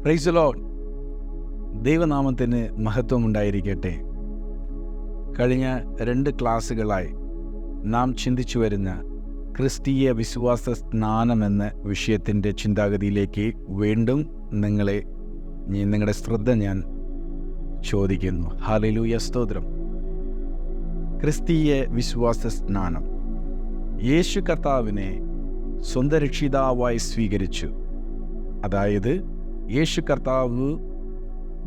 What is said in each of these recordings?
Praise the Lord. ദൈവനാമത്തിന് മഹത്വമുണ്ടായിരിക്കട്ടെ. കഴിഞ്ഞ 2 ക്ലാസ്സുകളായി നാം ചിന്തിച്ചു വരുന്ന ക്രിസ്തീയ വിശ്വാസ സ്നാനം എന്ന വിഷയത്തിൻ്റെ ചിന്താഗതിയിലേക്ക് വീണ്ടും നിങ്ങളുടെ ശ്രദ്ധ ഞാൻ ചോദിക്കുന്നു. ഹല്ലേലൂയ, സ്തോത്രം. ക്രിസ്തീയ വിശ്വാസ സ്നാനം യേശു കർത്താവിനെ സ്വന്തം രക്ഷിതാവായി സ്വീകരിച്ചു. അതായത് യേശു കർത്താവ്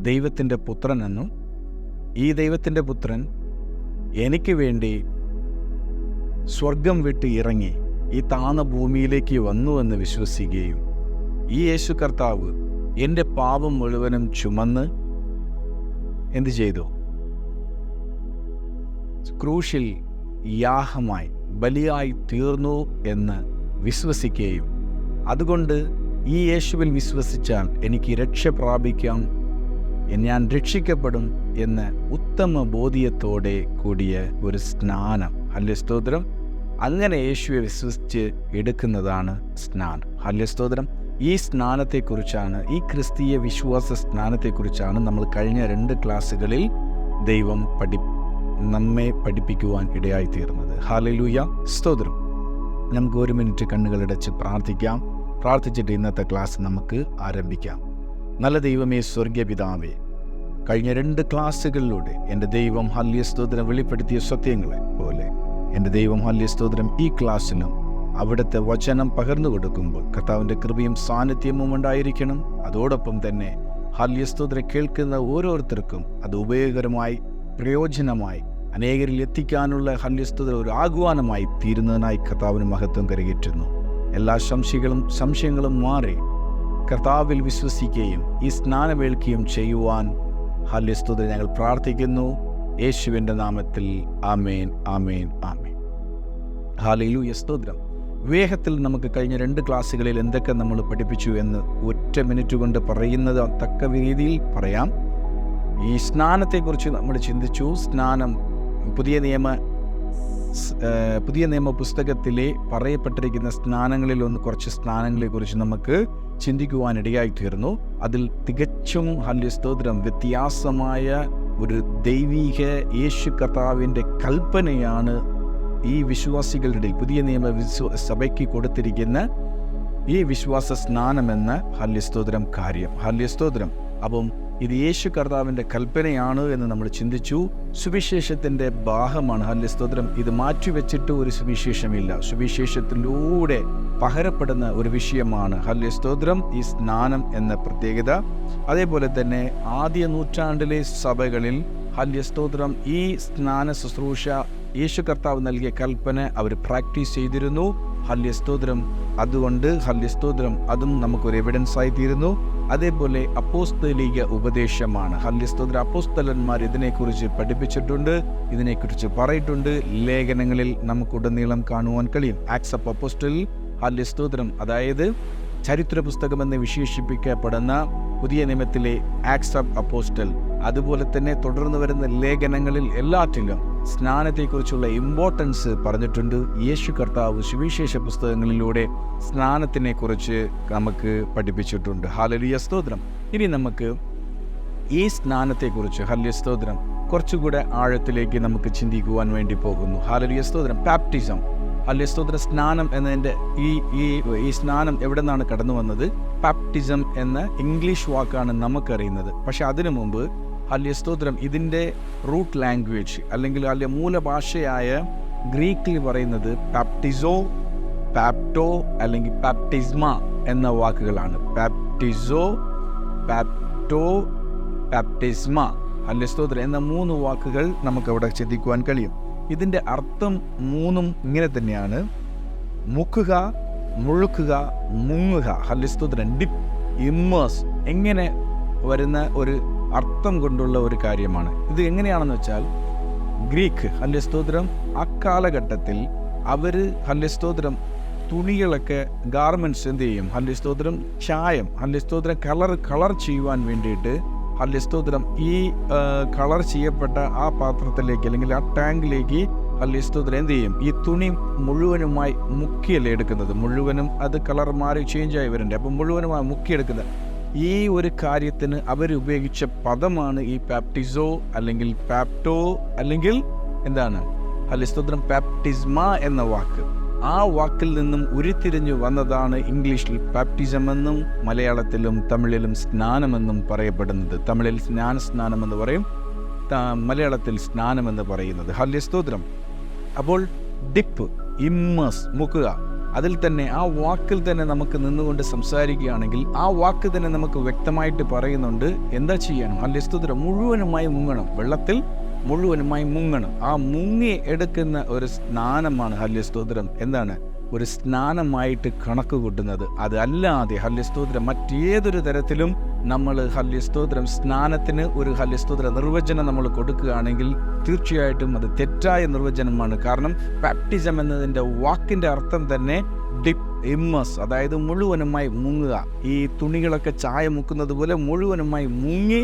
ദൈവത്തിൻ്റെ പുത്രനെന്നും ഈ ദൈവത്തിൻ്റെ പുത്രൻ എനിക്ക് വേണ്ടി സ്വർഗം വിട്ട് ഇറങ്ങി ഈ താണ ഭൂമിയിലേക്ക് വന്നുവെന്ന് വിശ്വസിക്കുകയും ഈ യേശു കർത്താവ് എൻ്റെ പാപം മുഴുവനും ചുമന്ന് എന്തു ചെയ്തു? ക്രൂശിൽ യാഗമായി ബലിയായി തീർന്നു എന്ന് വിശ്വസിക്കുകയും അതുകൊണ്ട് ഈ യേശുവിൽ വിശ്വസിച്ചാൽ എനിക്ക് രക്ഷ പ്രാപിക്കാം, ഞാൻ രക്ഷിക്കപ്പെടും എന്ന ഉത്തമ ബോധ്യത്തോടെ കൂടിയ ഒരു സ്നാനം. ഹല്ലേലൂയ, സ്തോത്രം. അങ്ങനെ യേശുവെ വിശ്വസിച്ച് എടുക്കുന്നതാണ് സ്നാനം. ഹല്ലേലൂയ, സ്തോത്രം. ഈ സ്നാനത്തെക്കുറിച്ചാണ്, ഈ ക്രിസ്തീയ വിശ്വാസ സ്നാനത്തെക്കുറിച്ചാണ് നമ്മൾ കഴിഞ്ഞ 2 ക്ലാസ്സുകളിൽ ദൈവം നമ്മെ പഠിപ്പിക്കുവാൻ ഇടയായിത്തീർന്നത്. ഹല്ലേലൂയ, സ്തോത്രം. നമുക്ക് 1 മിനിറ്റ് കണ്ണുകളടച്ച് പ്രാർത്ഥിക്കാം. പ്രാർത്ഥിച്ചിട്ട് ഇന്നത്തെ ക്ലാസ് നമുക്ക് ആരംഭിക്കാം. നല്ല ദൈവമേ, സ്വർഗീയ പിതാവേ, കഴിഞ്ഞ 2 ക്ലാസ്സുകളിലൂടെ എൻ്റെ ദൈവം ഹല്ലേലൂയ, സ്തോത്രം വെളിപ്പെടുത്തിയ സത്യങ്ങളെ പോലെ എൻ്റെ ദൈവം ഹല്ലേലൂയ, സ്തോത്രം ഈ ക്ലാസ്സിലും അവിടുത്തെ വചനം പകർന്നു കൊടുക്കുമ്പോൾ കർത്താവിൻ്റെ കൃപയും സാന്നിധ്യവും ഉണ്ടായിരിക്കണം. അതോടൊപ്പം തന്നെ ഹല്ലേലൂയ, സ്തോത്രം കേൾക്കുന്ന ഓരോരുത്തർക്കും അത് ഉപയോഗകരമായി പ്രയോജനമായി അനേകരിൽ എത്തിക്കാനുള്ള ഹല്ലേലൂയ, സ്തോത്രം ഒരു ആഹ്വാനമായി തീരുന്നതിനായി കർത്താവിന് മഹത്വം കരകയറ്റുന്നു. എല്ലാ സംശയങ്ങളും മാറി കർത്താവിൽ വിശ്വസിക്കുകയും ഈ സ്നാനമേൽക്കുകയും ചെയ്യുവാൻ ഹല്ലേലൂയ, സ്തോത്രം ഞങ്ങൾ പ്രാർത്ഥിക്കുന്നു. യേശുവിൻ്റെ നാമത്തിൽ ആമേൻ, ആമേൻ, ആമേൻ. ഹല്ലേലൂയ, സ്തോത്രം. വേഗത്തിൽ നമുക്ക് കഴിഞ്ഞ 2 ക്ലാസ്സുകളിൽ എന്തൊക്കെ നമ്മൾ പഠിപ്പിച്ചു എന്ന് 1 മിനിറ്റ് കൊണ്ട് പറയുന്നത് തക്ക രീതിയിൽ പറയാം. ഈ സ്നാനത്തെക്കുറിച്ച് നമ്മൾ ചിന്തിച്ചു. സ്നാനം പുതിയ നിയമ പുസ്തകത്തിലെ പറയപ്പെട്ടിരിക്കുന്ന സ്നാനങ്ങളിൽ കുറച്ച് സ്നാനങ്ങളെക്കുറിച്ച് നമുക്ക് ചിന്തിക്കുവാനിടയായി തീർന്നു. അതിൽ തികച്ചും ഹല്ലേലൂയ, സ്തോത്രം വ്യത്യാസമായ ഒരു ദൈവീക യേശു കർത്താവിൻ്റെ കൽപ്പനയാണ് ഈ വിശ്വാസികളുടെ ഇടയിൽ പുതിയ നിയമ സഭയ്ക്ക് കൊടുത്തിരിക്കുന്ന ഈ വിശ്വാസ സ്നാനമെന്ന ഹല്ലേലൂയ, സ്തോത്രം കാര്യം. ഹല്ലേലൂയ, സ്തോത്രം. അപ്പം ഇത് യേശു കർത്താവിൻ്റെ കൽപ്പനയാണ് എന്ന് നമ്മൾ ചിന്തിച്ചു. സുവിശേഷത്തിൻ്റെ ഭാഗമാണ്. ഹല്ലേലൂയ, സ്തോത്രം. ഇത് മാറ്റിവെച്ചിട്ട് ഒരു സുവിശേഷമില്ല. സുവിശേഷത്തിലൂടെ പകരപ്പെടുന്ന ഒരു വിഷയമാണ് ഹല്ലേലൂയ, സ്തോത്രം ഈ സ്നാനം എന്ന പ്രത്യേകത. അതേപോലെ തന്നെ ആദ്യ നൂറ്റാണ്ടിലെ സഭകളിൽ ഹല്ലേലൂയ, സ്തോത്രം ഈ സ്നാന ശുശ്രൂഷ യേശു കർത്താവ് നൽകിയ കൽപ്പന അവർ പ്രാക്ടീസ് ചെയ്തിരുന്നു. ഹല്ലേലൂയ, സ്തോത്രം. അതുകൊണ്ട് ഹല്ലേലൂയ, സ്തോത്രം അതും നമുക്കൊരു എവിഡൻസ് ആയിത്തീരുന്നു. അതേപോലെ അപ്പോസ്തലിക ഉപദേശമാണ്. ഹല്ലേലൂയ, സ്തോത്രം. അപ്പോസ്തലന്മാർ ഇതിനെക്കുറിച്ച് പഠിപ്പിച്ചിട്ടുണ്ട്, ഇതിനെക്കുറിച്ച് പറയിട്ടുണ്ട്. ലേഖനങ്ങളിൽ നമുക്കുടനീളം കാണുവാൻ കഴിയും. ആക്ട്സ് ഓഫ് അപ്പോസ്റ്റൽ, ഹല്ലേലൂയ, സ്തോത്രം. അതായത് ചരിത്ര പുസ്തകമെന്ന് വിശേഷിപ്പിക്കപ്പെടുന്ന പുതിയ നിയമത്തിലെ ആക്ട്സ് ഓഫ് അപ്പോസ്റ്റൽ, അതുപോലെ തന്നെ തുടർന്ന് വരുന്ന ലേഖനങ്ങളിൽ എല്ലാറ്റിലും സ്നാനത്തെക്കുറിച്ചുള്ള ഇമ്പോർട്ടൻസ് പറഞ്ഞിട്ടുണ്ട്. യേശു കർത്താവ് സുവിശേഷ പുസ്തകങ്ങളിലൂടെ സ്നാനത്തിനെക്കുറിച്ച് നമുക്ക് പഠിപ്പിച്ചിട്ടുണ്ട്. ഹല്ലേലൂയ, സ്തോത്രം. ഇനി നമുക്ക് ഈ സ്നാനത്തെക്കുറിച്ച് ഹല്ലേലൂയ, സ്തോത്രം കുറച്ചുകൂടെ ആഴത്തിലേക്ക് നമുക്ക് ചിന്തിക്കുവാൻ വേണ്ടി പോകുന്നു. ഹല്ലേലൂയ, സ്തോത്രം. ബാപ്റ്റിസം, ഹല്ലേലൂയ, സ്തോത്രം. സ്നാനം എന്നതിൻ്റെ ഈ സ്നാനം എവിടെ നിന്നാണ് കടന്നു വന്നത്? ബാപ്റ്റിസം എന്ന ഇംഗ്ലീഷ് വാക്കാണ് നമുക്കറിയുന്നത്. പക്ഷെ അതിനു മുമ്പ് ഹല്ലേലൂയ, സ്തോത്രം ഇതിൻ്റെ റൂട്ട് ലാംഗ്വേജ് അല്ലെങ്കിൽ അതിൻ്റെ മൂലഭാഷയായ ഗ്രീക്കിൽ പറയുന്നത് ബാപ്റ്റിസോ, ബാപ്റ്റോ അല്ലെങ്കിൽ ബാപ്റ്റിസ്മ എന്ന വാക്കുകളാണ്. ബാപ്റ്റിസോ, ബാപ്റ്റോ, ബാപ്റ്റിസ്മ, ഹല്ലേലൂയ, സ്തോത്രം എന്ന 3 വാക്കുകൾ നമുക്കവിടെ ചിന്തിക്കുവാൻ കഴിയും. ഇതിൻ്റെ അർത്ഥം 3ഉം ഇങ്ങനെ തന്നെയാണ്: മുക്കുക, മുഴുക്കുക, മുങ്ങുക. ഹല്ലേലൂയ, സ്തോത്രം. ഡിപ്പ്, ഇമ്മേഴ്സ് എങ്ങനെ വരുന്ന ഒരു അർത്ഥം കൊണ്ടുള്ള ഒരു കാര്യമാണ് ഇത്. എങ്ങനെയാണെന്ന് വെച്ചാൽ ഗ്രീക്ക് ഹല്ലേലൂയ, സ്തോത്രം അക്കാലഘട്ടത്തിൽ അവർ ഹല്ലേലൂയ, സ്തോത്രം തുണികളൊക്കെ ഗാർമെൻറ്റ്സ് എന്ത് ചെയ്യും? ഹല്ലേലൂയ, സ്തോത്രം ചായം, ഹല്ലേലൂയ, സ്തോത്രം കളർ ചെയ്യുവാൻ വേണ്ടിയിട്ട് ഹല്ലേലൂയ, സ്തോത്രം ഈ കളർ ചെയ്യപ്പെട്ട ആ പാത്രത്തിലേക്ക് അല്ലെങ്കിൽ ആ ടാങ്കിലേക്ക് ഹല്ലേലൂയ, സ്തോത്രം എന്ത് ചെയ്യും? ഈ തുണി മുഴുവനുമായി മുക്കിയല്ലേ എടുക്കുന്നത്. മുഴുവനും അത് കളർ മാറി ചേഞ്ചായി വരണ്ടേ. അപ്പം മുഴുവനുമായി മുക്കിയെടുക്കുന്നത് ഈ ഒരു കാര്യത്തിന് അവരുപയോഗിച്ച പദമാണ് ഈ ബാപ്റ്റിസോ അല്ലെങ്കിൽ പാപ്റ്റോ അല്ലെങ്കിൽ എന്താണ് ഹല്ലേലൂയ ബാപ്റ്റിസ്മ എന്ന വാക്ക്. ആ വാക്കിൽ നിന്നും ഉരുത്തിരിഞ്ഞു വന്നതാണ് ഇംഗ്ലീഷിൽ ബാപ്റ്റിസം എന്നും മലയാളത്തിലും തമിഴിലും സ്നാനമെന്നും പറയപ്പെടുന്നത്. തമിഴിൽ സ്നാനം എന്ന് പറയും, മലയാളത്തിൽ സ്നാനമെന്ന് പറയുന്നത്. ഹല്ലേലൂയ. അപ്പോൾ ഡിപ്പ്, ഇമ്മേഴ്സ്, മുക്കുക, അതിൽ തന്നെ ആ വാക്കിൽ തന്നെ നമുക്ക് നിന്നുകൊണ്ട് സംസാരിക്കുകയാണെങ്കിൽ ആ വാക്ക് തന്നെ നമുക്ക് വ്യക്തമായിട്ട് പറയുന്നുണ്ട് എന്താ ചെയ്യണം. ഹല്ലേലൂയ. മുഴുവനുമായി മുങ്ങണം, വെള്ളത്തിൽ മുഴുവനുമായി മുങ്ങണം. ആ മുങ്ങി എടുക്കുന്ന ഒരു സ്നാനമാണ് ഹല്ലേലൂയ എന്താണ് ഒരു സ്നാനമായിട്ട് കണക്ക് കൂട്ടുന്നത്. അതല്ലാതെ ഹല്ലേലൂയ മറ്റേതൊരു തരത്തിലും നമ്മൾ ഹല്ലേലൂയ സ്നാനത്തിന് ഒരു ഹല്ലേലൂയ നിർവചനം നമ്മൾ കൊടുക്കുകയാണെങ്കിൽ തീർച്ചയായിട്ടും അത് തെറ്റായ നിർവചനമാണ്. കാരണം ബാപ്റ്റിസം എന്നതിൻ്റെ വാക്കിൻ്റെ അർത്ഥം തന്നെ ഡിപ്പ്, ഇമ്മേഴ്സ്, അതായത് മുഴുവനുമായി മുങ്ങുക. ഈ തുണികളൊക്കെ ചായ മുക്കുന്നത് പോലെ മുഴുവനുമായി മുങ്ങി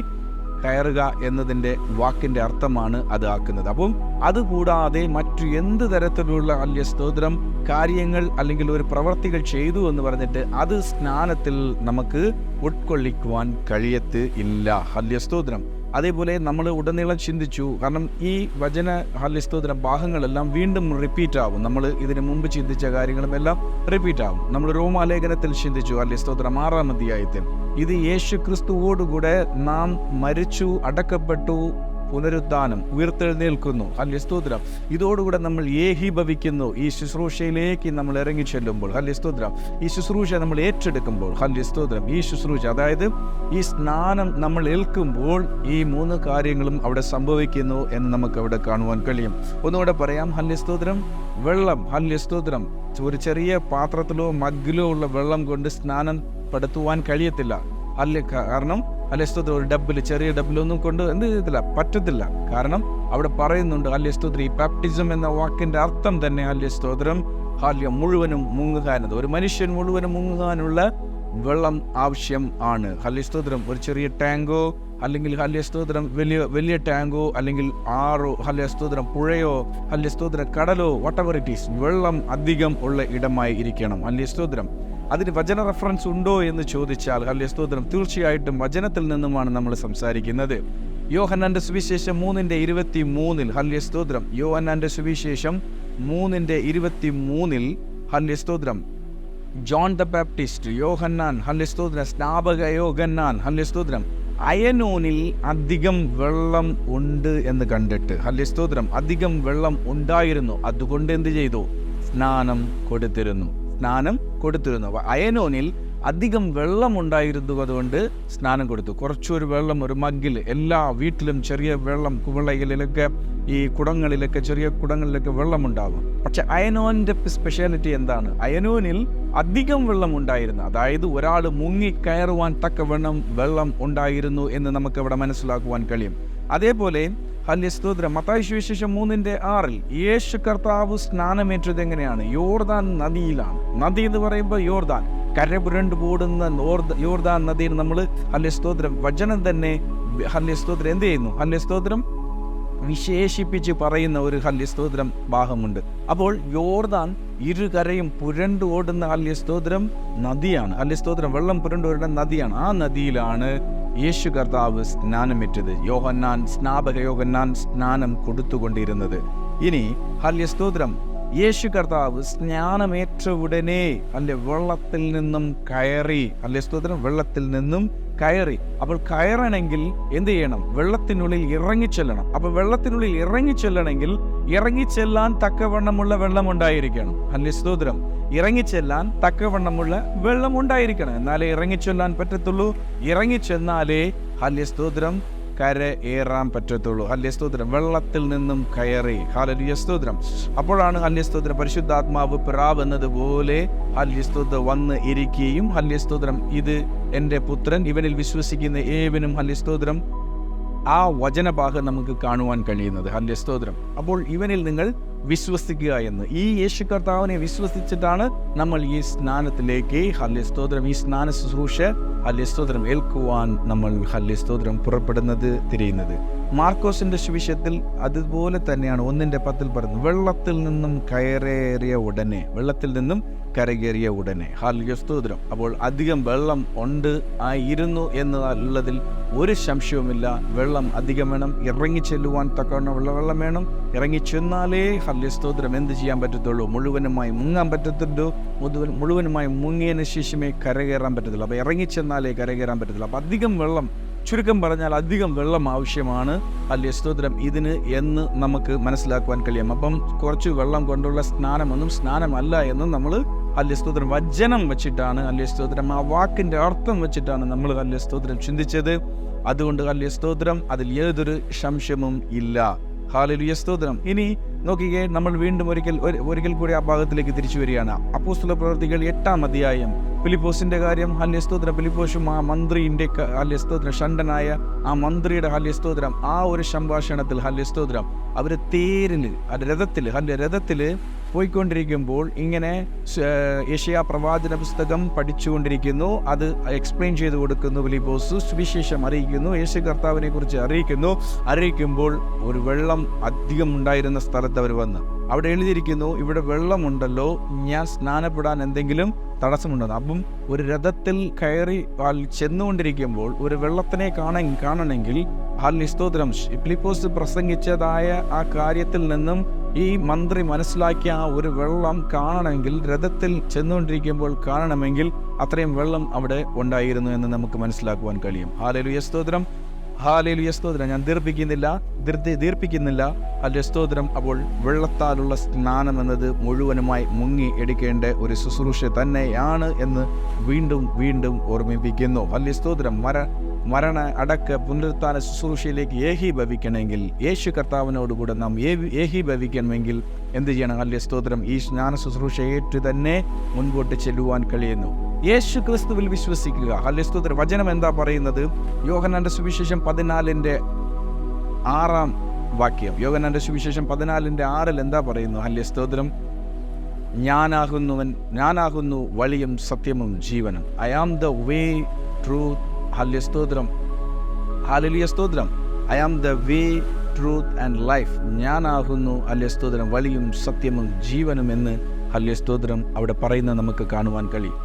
കയറുക എന്നതിൻ്റെ വാക്കിൻ്റെ അർത്ഥമാണ് അത് ആക്കുന്നത്. അപ്പം അതുകൂടാതെ മറ്റു എന്ത് തരത്തിലുള്ള ഹല്ലേലൂയ കാര്യങ്ങൾ അല്ലെങ്കിൽ ഒരു പ്രവർത്തികൾ ചെയ്തു എന്ന് പറഞ്ഞിട്ട് അത് സ്നാനത്തിൽ നമുക്ക് ഉൾക്കൊള്ളിക്കുവാൻ കഴിയത്ത് ഇല്ല. ഹല്ലേലൂയ. അതേപോലെ നമ്മൾ ഉടനീളം ചിന്തിച്ചു, കാരണം ഈ വചന ഹല്ലേലൂയ ഭാഗങ്ങളെല്ലാം വീണ്ടും റിപ്പീറ്റ് ആവും. നമ്മൾ ഇതിനു മുമ്പ് ചിന്തിച്ച കാര്യങ്ങളും എല്ലാം റിപ്പീറ്റ് ആവും. നമ്മൾ റോമാലേഖനത്തിൽ ചിന്തിച്ചു ഹല്ലേലൂയ 6-ാം അധ്യായത്തിൽ ഇത് യേശു ക്രിസ്തുവോടുകൂടെ നാം മരിച്ചു, അടക്കപ്പെട്ടു, പുനരുദ്ധാനം, ഉയർത്തെഴുന്നേൽക്കുന്നു. ഹല്ലേലൂയ. ഇതോടുകൂടെ നമ്മൾ ഏകീഭവിക്കുന്നു. ഈ ശുശ്രൂഷയിലേക്ക് നമ്മൾ ഇറങ്ങി ചെല്ലുമ്പോൾ ഹല്ലേലൂയ, ഈ ശുശ്രൂഷ നമ്മൾ ഏറ്റെടുക്കുമ്പോൾ ഹല്ലേലൂയ, ഈ ശുശ്രൂഷ അതായത് ഈ സ്നാനം നമ്മൾ ഏൽക്കുമ്പോൾ ഈ 3 കാര്യങ്ങളും അവിടെ സംഭവിക്കുന്നു എന്ന് നമുക്ക് അവിടെ കാണുവാൻ കഴിയും. ഒന്നുകൂടെ പറയാം. ഹല്ലേലൂയ. വെള്ളം, ഹല്ലേലൂയ, ഒരു ചെറിയ പാത്രത്തിലോ മഗ്ഗിലോ ഉള്ള വെള്ളം കൊണ്ട് സ്നാനം പെടുത്തുവാൻ കഴിയത്തില്ല. കാരണം ഹല്ലേലൂയ ഒരു ഡബ്ബിൽ, ചെറിയ ഡബ്ബിലൊന്നും കൊണ്ട് എന്ത് ചെയ്യത്തില്ല, പറ്റത്തില്ല. കാരണം അവിടെ പറയുന്നുണ്ട് ഹല്ലേലൂയ ഈ ബാപ്റ്റിസം എന്ന വാക്കിൻ്റെ അർത്ഥം തന്നെ ഹല്ലേലൂയ മുഴുവനും മുങ്ങുക എന്നത്. ഒരു മനുഷ്യൻ മുഴുവനും മുങ്ങുവാനുള്ള വെള്ളം ആവശ്യം ആണ്. ഹല്ലേലൂയ ഒരു ചെറിയ ടാങ്കോ അല്ലെങ്കിൽ ഹല്ലേലൂയ വലിയ ടാങ്കോ അല്ലെങ്കിൽ ആറോ ഹല്ലേലൂയ പുഴയോ ഹല്ലേലൂയ കടലോ വട്ടവർ ഇറ്റ് ഈസ്, വെള്ളം അധികം ഉള്ള ഇടമായി ഇരിക്കണം. ഹല്ലേലൂയ. അതിന് വചന റെഫറൻസ് ഉണ്ടോ എന്ന് ചോദിച്ചാൽ ഹല്ലേലൂയ തീർച്ചയായിട്ടും വചനത്തിൽ നിന്നുമാണ് നമ്മൾ സംസാരിക്കുന്നത്. യോഹന്നാന്റെ സുവിശേഷം 3:23 ഹല്ലേലൂയ. യോഹന്നാന്റെ സുവിശേഷം 3:23 hallelujah John the Baptist, Yohannan hallelujah സ്നാപക യോഹന്നാൻ ഹല്ലേലൂയ അയനോനിൽ അധികം വെള്ളം ഉണ്ട് എന്ന് കണ്ടിട്ട് ഹല്ലേലൂയ അധികം വെള്ളം ഉണ്ടായിരുന്നു, അതുകൊണ്ട് എന്ത് ചെയ്തു, സ്നാനം കൊടുത്തിരുന്നു. അയനോനിൽ അധികം വെള്ളം ഉണ്ടായിരുന്നു, അതുകൊണ്ട് സ്നാനം കൊടുത്തു. കുറച്ചൊരു വെള്ളം ഒരു മഗ്ഗിൽ, എല്ലാ വീട്ടിലും ചെറിയ വെള്ളം, കുവളയിലൊക്കെ ഈ കുടങ്ങളിലൊക്കെ, ചെറിയ കുടങ്ങളിലൊക്കെ വെള്ളമുണ്ടാകും. പക്ഷെ അയനോനിൻ്റെ സ്പെഷ്യാലിറ്റി എന്താണ്? അയനോനിൽ അധികം വെള്ളം ഉണ്ടായിരുന്നു, അതായത് ഒരാൾ മുങ്ങിക്കയറുവാൻ തക്കവണ്ണം വെള്ളം ഉണ്ടായിരുന്നു എന്ന് നമുക്ക് അവിടെ മനസ്സിലാക്കുവാൻ കഴിയും. അതേപോലെ ഹല്ലേലൂയ മത്തായി സുവിശേഷം 3:6 യേശു കർത്താവ് സ്നാനമേറ്റത് എങ്ങനെയാണ്? യോർദാൻ നദിയിലാണ്. നദി എന്ന് പറയുമ്പോൾ യോർദാൻ, കരപുരണ്ട് ഓടുന്ന യോർദാൻ നദിയിൽ നമ്മൾ ഹല്ലേലൂയ വചനം തന്നെ ഹല്ലേലൂയ എന്ത് ചെയ്യുന്നു? ഹല്ലേലൂയ വിശേഷിപ്പിച്ച് പറയുന്ന ഒരു ഹല്ലേലൂയ ഭാഗമുണ്ട്. അപ്പോൾ യോർദാൻ ഇരുകരയും പുരണ്ടു ഓടുന്ന ഹല്ലേലൂയ നദിയാണ്. ഹല്ലേലൂയ വെള്ളം പുരണ്ടു ഓടുന്ന നദിയാണ്. ആ നദിയിലാണ് യേശു കർത്താവ് സ്നാനമേറ്റത്. സ്നാപക യോഹന്നാൻ സ്നാനം കൊടുത്തുകൊണ്ടിരുന്നത്. ഇനി ഹല്ലേലൂയ യേശു കർത്താവ് സ്നാനമേറ്റ ഉടനെ വെള്ളത്തിൽ നിന്നും കയറി. ഹല്ലേലൂയ വെള്ളത്തിൽ നിന്നും കയറി. അപ്പോൾ കയറണമെങ്കിൽ എന്ത് ചെയ്യണം? വെള്ളത്തിനുള്ളിൽ ഇറങ്ങിച്ചെല്ലണം. അപ്പോൾ വെള്ളത്തിനുള്ളിൽ ഇറങ്ങിച്ചെല്ലണമെങ്കിൽ ഇറങ്ങിച്ചെല്ലാൻ തക്കവണ്ണമുള്ള വെള്ളം ഉണ്ടായിരിക്കണം. ഹല്ലേലൂയ ഇറങ്ങിച്ചെല്ലാൻ തക്കവണ്ണമുള്ള വെള്ളം ഉണ്ടായിരിക്കണം, എന്നാലേ ഇറങ്ങിച്ചെല്ലാൻ പറ്റത്തുള്ളൂ. ഇറങ്ങിച്ചെന്നാലേ ഹല്ലേലൂയ കര ഏറാൻ പറ്റത്തുള്ളൂ. ഹല്ലേലൂയ വെള്ളത്തിൽ നിന്നും കയറി. ഹല്ലേലൂയ. അപ്പോഴാണ് ഹല്ലേലൂയ പരിശുദ്ധാത്മാവ് പ്രാവ് എന്നതുപോലെ ഹല്ലേലൂയ വന്ന് ഇരിക്കുകയും ഹല്ലേലൂയ ഇത് എൻ്റെ പുത്രൻ, ഇവനിൽ വിശ്വസിക്കുന്ന ഏവനും ഹല്ലേലൂയ ആ വചനഭാഗം നമുക്ക് കാണുവാൻ കഴിയുന്നത്. ഹല്ലേലൂയ. അപ്പോൾ ഇവനിൽ നിങ്ങൾ വിശ്വസിക്കുക എന്ന്, ഈ യേശു കർത്താവിനെ വിശ്വസിച്ചിട്ടാണ് നമ്മൾ ഈ സ്നാനത്തിലേക്ക് ഹല്ലേലൂയ ഈ സ്നാന ശുശ്രൂഷ ഹല്ലേലൂയ ഏൽക്കുവാൻ നമ്മൾ ഹല്ലേലൂയ പുറപ്പെടുന്നത്, തിരിയുന്നത്. മാർക്കോസിന്റെ സുവിശേഷത്തിൽ അതുപോലെ തന്നെയാണ് 1:10 പറയുന്നത്, വെള്ളത്തിൽ നിന്നും കരകയറിയ ഉടനെ. ഹല്ലേലൂയ, സ്തോത്രം. അപ്പോൾ അധികം വെള്ളം ആയിരുന്നു എന്നുള്ളതിൽ ഒരു സംശയവുമില്ല. വെള്ളം അധികം വേണം, ഇറങ്ങിച്ചെല്ലുവാൻ തക്കവണ്ണം വെള്ളം വേണം. ഇറങ്ങിച്ചെന്നാലേ ഹല്ലേലൂയ, സ്തോത്രം, എന്ത് ചെയ്യാൻ പറ്റത്തുള്ളൂ? മുഴുവനുമായി മുങ്ങാൻ പറ്റത്തുള്ളൂ. മുഴുവനുമായി മുങ്ങിയതിന് ശേഷമേ കരകയറാൻ പറ്റത്തുള്ളൂ. അപ്പോൾ ഇറങ്ങിച്ചെന്നാലേ കരകയറാൻ പറ്റത്തുള്ളൂ. അപ്പോൾ അധികം വെള്ളം, ചുരുക്കം പറഞ്ഞാൽ അധികം വെള്ളം ആവശ്യമാണ് ഹല്ലേലൂയ, സ്തോത്രം, ഇതിന് എന്ന് നമുക്ക് മനസ്സിലാക്കുവാൻ കഴിയും. അപ്പം കുറച്ച് വെള്ളം കൊണ്ടുള്ള സ്നാനമൊന്നും സ്നാനമല്ല എന്നും നമ്മൾ ഹല്ലേലൂയ, സ്തോത്രം, വചനം വെച്ചിട്ടാണ് ഹല്ലേലൂയ, സ്തോത്രം, ആ വാക്കിൻ്റെ അർത്ഥം വെച്ചിട്ടാണ് നമ്മൾ ഹല്ലേലൂയ, സ്തോത്രം, ചിന്തിച്ചത്. അതുകൊണ്ട് ഹല്ലേലൂയ, സ്തോത്രം, അതിൽ ഏതൊരു സംശയവും ഇല്ല. ഹല്ലേലൂയ, സ്തോത്രം. ഇനി നോക്കിക്കേ, നമ്മൾ വീണ്ടും ഒരിക്കൽ കൂടി ആ ഭാഗത്തിലേക്ക് തിരിച്ചു വരികയാണ്. അപ്പോസ്തല പ്രവൃത്തികൾ 8-ാം അധ്യായം. ഫിലിപ്പോസിന്റെ കാര്യം, ഹല്ലേലൂയ, സ്തോത്രം, ഫിലിപ്പോസും ആ മന്ത്രിയുടെ ഹല്ലേലൂയ, സ്തോത്രം, ഷണ്ഡനായ ആ മന്ത്രിയുടെ ഹല്ലേലൂയ, സ്തോത്രം, ആ ഒരു സംഭാഷണത്തിൽ ഹല്ലേലൂയ, സ്തോത്രം, അവർ രഥത്തിൽ പോയിക്കൊണ്ടിരിക്കുമ്പോൾ ഇങ്ങനെ യെശയ്യാ പ്രവാചന പുസ്തകം പഠിച്ചുകൊണ്ടിരിക്കുന്നു. അത് എക്സ്പ്ലെയിൻ ചെയ്ത് കൊടുക്കുന്നു ഫിലിപ്പോസ്. സുവിശേഷം അറിയിക്കുന്നു, യേശു കർത്താവിനെ കുറിച്ച് അറിയിക്കുമ്പോൾ ഒരു വെള്ളം അധികം ഉണ്ടായിരുന്ന സ്ഥലത്ത് അവർ വന്ന് അവിടെ എഴുതിയിരിക്കുന്നു, ഇവിടെ വെള്ളമുണ്ടല്ലോ, ഞാൻ സ്നാനപ്പെടാൻ എന്തെങ്കിലും തടസ്സമുണ്ടെന്ന്. അപ്പം ഒരു രഥത്തിൽ കയറി ചെന്നുകൊണ്ടിരിക്കുമ്പോൾ ഒരു വെള്ളത്തിനെ കാണണമെങ്കിൽ ഹല്ലേലൂയ, സ്തോത്രം, ഫിലിപ്പോസ് പ്രസംഗിച്ചതായ ആ കാര്യത്തിൽ നിന്നും ഈ മന്ത്രി മനസ്സിലാക്കിയ ആ ഒരു വെള്ളം കാണണമെങ്കിൽ, രഥത്തിൽ ചെന്നുകൊണ്ടിരിക്കുമ്പോൾ കാണണമെങ്കിൽ അത്രയും വെള്ളം അവിടെ ഉണ്ടായിരുന്നു എന്ന് നമുക്ക് മനസ്സിലാക്കുവാൻ കഴിയും. ഹല്ലേലൂയ, സ്തോത്രം, ഹല്ലേലൂയ, സ്തോത്രം. ഞാൻ ദീർഘിപ്പിക്കുന്നില്ല. ഹല്ലേലൂയ, സ്തോത്രം. അപ്പോൾ വെള്ളത്താലുള്ള സ്നാനം എന്നത് മുഴുവനുമായി മുങ്ങി എടുക്കേണ്ട ഒരു ശുശ്രൂഷ തന്നെയാണ് എന്ന് വീണ്ടും ഓർമ്മിപ്പിക്കുന്നു. ഹല്ലേലൂയ, സ്തോത്രം. മരണ അടക്ക പുനരുത്ഥാന ശുശ്രൂഷയിലേക്ക് ഏകീഭവിക്കണമെങ്കിൽ, യേശു കർത്താവിനോടുകൂടെ നാം ഏകീഭവിക്കണമെങ്കിൽ എന്ത് ചെയ്യണം? ഹല്ലേലൂയ, സ്തോത്രം, ഈ സ്നാന ശുശ്രൂഷ ഏറ്റു തന്നെ മുൻപോട്ട് ചെല്ലുവാൻ കഴിയുന്നു. യേശു ക്രിസ്തുവിൽ വിശ്വസിക്കുക. ഹല്ലേലൂയ, സ്തോത്രം. വചനം എന്താ പറയുന്നത്? യോഹന്നാന്റെ സുവിശേഷം 14:6 യോഹന്നാന്റെ സുവിശേഷം 14:6 എന്താ പറയുന്നു? ഹല്ലേലൂയ, സ്തോത്രം, ഞാനാകുന്നു വഴിയും സത്യവും ജീവനും. I am the way, truth, ഹല്ലേലൂയ, സ്തോത്രം, ഹല്ലേലൂയ, സ്തോത്രം, I am the way, truth and life. ഞാനാകുന്നു ഹല്ലേലൂയ, സ്തോത്രം, വഴിയും സത്യവും ജീവനും എന്ന് ഹല്ലേലൂയ, സ്തോത്രം, അവിടെ പറയുന്നത് നമുക്ക് കാണുവാൻ കഴിയും.